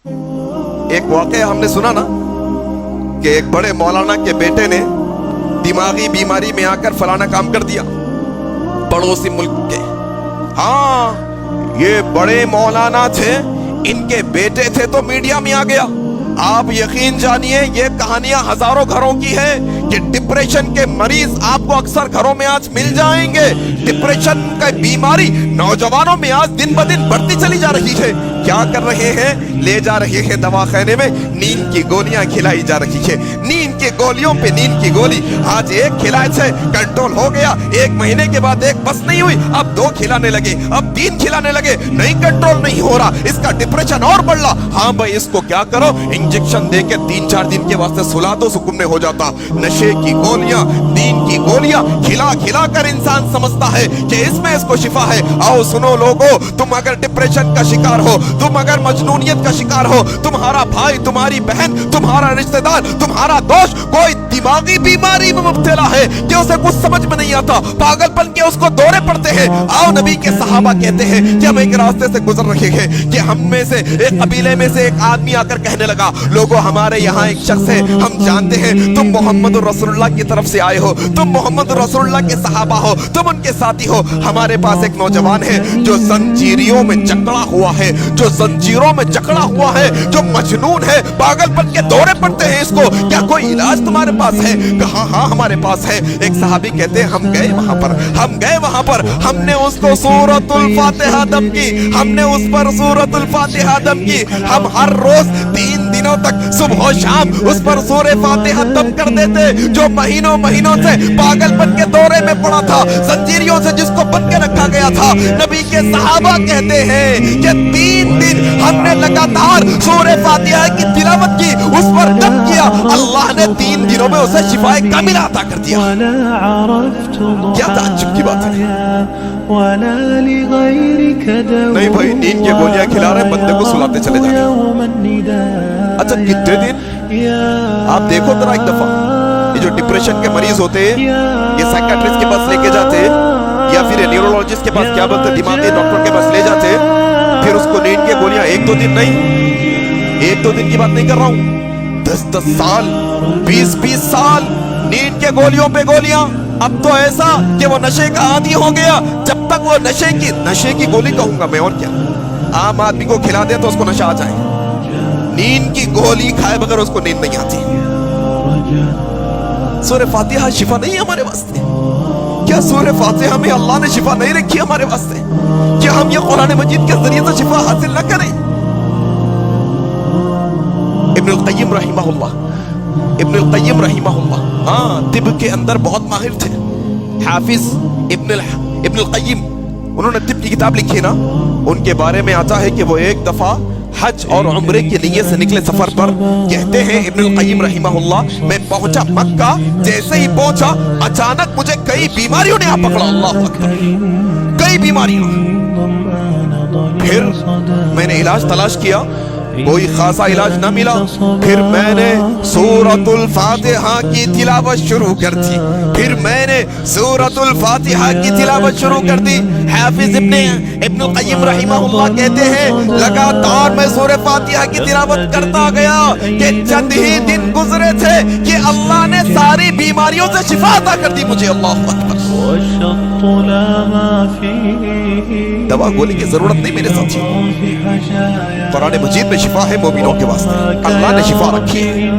ایک واقعہ ہم نے سنا نا کہ ایک بڑے مولانا کے بیٹے نے دماغی بیماری میں آ کر فلانا کام کر دیا پڑوسی ملک کے. ہاں یہ بڑے مولانا تھے, ان کے بیٹے تھے تو میڈیا میں آ گیا. آپ یقین جانیے یہ کہانیاں ہزاروں گھروں کی ہے کہ ڈپریشن کے مریض آپ کو اکثر گھروں میں آج مل جائیں گے. ڈپریشن کا بیماری نوجوانوں میں آج دن بدن بڑھتی چلی جا رہی ہے. کیا کر رہے ہیں؟ لے جا رہے ہیں دواخانے میں, نیند کی گولیاں کھلائی جا رہی ہے. نیند کی گولیوں پہ نیند کی گولی. آج ایک کھلائے سے کنٹرول ہو گیا, ایک مہینے کے بعد ایک بس نہیں ہوئی, اب 2 کھلانے لگے, اب 3 کھلانے لگے, نہیں کنٹرول نہیں ہو رہا, اس کا ڈپریشن اور بڑھ رہا. ہاں بھائی اس کو کیا کرو, انجیکشن دے کے 3-4 دن کے واسطے سلا دو, سکون میں ہو جاتا. نشے کی گولیاں, نیند کی گولیاں کھلا کھلا کر انسان سمجھتا ہے کہ اس میں اس کو شفا ہے. آؤ سنو لوگو, تم اگر ڈپریشن کا شکار ہو, تم اگر مجنونیت کا شکار ہو, تمہارا بھائی, تمہاری بہن, تمہارا رشتہ دار, تمہارا دوست کوئی دماغی بیماری میں مبتلا ہے کہ اسے کچھ سمجھ میں نہیں آتا, پاگل پن کے اس کو دورے پڑتے ہیں. آؤ نبی کے صحابہ کہتے ہیں کہ ہم ایک راستے سے گزر رہے ہیں کہ ہم میں سے ایک قبیلے میں سے ایک آدمی آ کر کہنے لگا, لوگوں ہمارے یہاں ایک شخص ہے, ہم جانتے ہیں تم محمد رسول اللہ کی طرف سے آئے ہو, تم محمد رسول اللہ کے صحابہ ہو, تم ان کے ساتھی ہو. ہمارے پاس ایک نوجوان ہے جو زنجیروں میں جکڑا ہوا ہے, جو زنجیروں میں جکڑا ہوا ہے, جو مجنون ہے, پاگل پن کے دورے پڑتے ہیں, اس کو کیا کوئی علاج تمہارے پاس ہے؟ کہا ہاں ہمارے پاس ہے. ایک صحابی کہتے ہیں ہم گئے وہاں پر, ہم نے اس کو سورۃ الفاتحہ دم کی, ہم نے اس پر سورۃ الفاتحہ دم کی. ہم ہر روز 3 دنوں تک صبح و شام اس پر سورہ فاتحہ دم کر دیتے, جو مہینوں سے پاگل پن کے دورے میں پڑا تھا, زنجیروں سے جس کو بند کے رکھا گیا تھا. نبی کے صحابہ کہتے ہیں کہ 3 دن ہم نے لگاتار سورہ فاتحہ کی تلاوت کی, اس پر دم کیا, اللہ نے 3 دنوں میں اسے شفائے کاملہ عطا کر دیا. کیا تعجب کی بات ہے. نہیں بھائی, نیند کی گولیاں کھلا رہے, بندے کو سلاتے چلے جا رہے. اچھا کتنے دن آپ دیکھو ذرا ایک دفعہ, یہ جو ڈپریشن کے مریض ہوتے ہیں یہ سائیکیٹرسٹ کے پاس لے کے جاتے یا پھر نیورولوجسٹ کے پاس, کیا بولتے دماغی ڈاکٹر کے پاس لے جاتے, پھر اس کو نیند کی گولیاں 1-2 دن نہیں, 1-2 دن کی بات نہیں کر رہا ہوں, 10-10 سال, 20-20 سال نیند کے گولیوں پہ گولیاں. اب تو ایسا کہ وہ نشے کا عادی ہو گیا, جب تک وہ نشے کی گولی کہوں گا میں, اور کیا, عام آدمی کو کھلا دے تو اس کو نشہ آ جائے, نیند کی گولی کھائے بغیر اس کو نیند نہیں آتی. سورہ فاتحہ شفا نہیں ہے ہمارے واسطے؟ کیا سورہ فاتحہ میں اللہ نے شفا نہیں رکھی ہمارے واسطے؟ کیا ہم یہ قرآن مجید کے ذریعے سے شفا حاصل نہ کریں؟ ابن القیم رحمہ اللہ ہاں طب کے اندر بہت ماہر تھے. حافظ ابن القیم, انہوں نے طب کی کتاب لکھی نا, ان کے بارے میں آتا ہے کہ وہ ایک دفعہ حج اور عمرے کے لیے سے نکلے سفر پر. کہتے ہیں ابن القیم رحمہ اللہ, میں پہنچا مکہ, جیسے ہی پہنچا اچانک مجھے کئی بیماریوں نے پکڑا. اللہ اکبر, کئی بیماریوں. پھر میں نے علاج تلاش کیا, کوئی خاصا علاج نہ ملا. پھر میں نے سورۃ الفاتحہ کی تلاوت شروع کر دی, حافظ ابن القیم رحمہ اللہ کہتے ہیں لگاتار میں سورہ فاتحہ کی تلاوت کرتا گیا کہ چند ہی دن گزرے تھے کہ اللہ نے ساری بیماریوں سے شفا عطا کر دی مجھے. اللہ اکبر, دوا گولی کی ضرورت نہیں میرے ساتھیوں, قرآن مجید میں شفا ہے مومنوں کے واسطے, اللہ نے شفا رکھی ہے.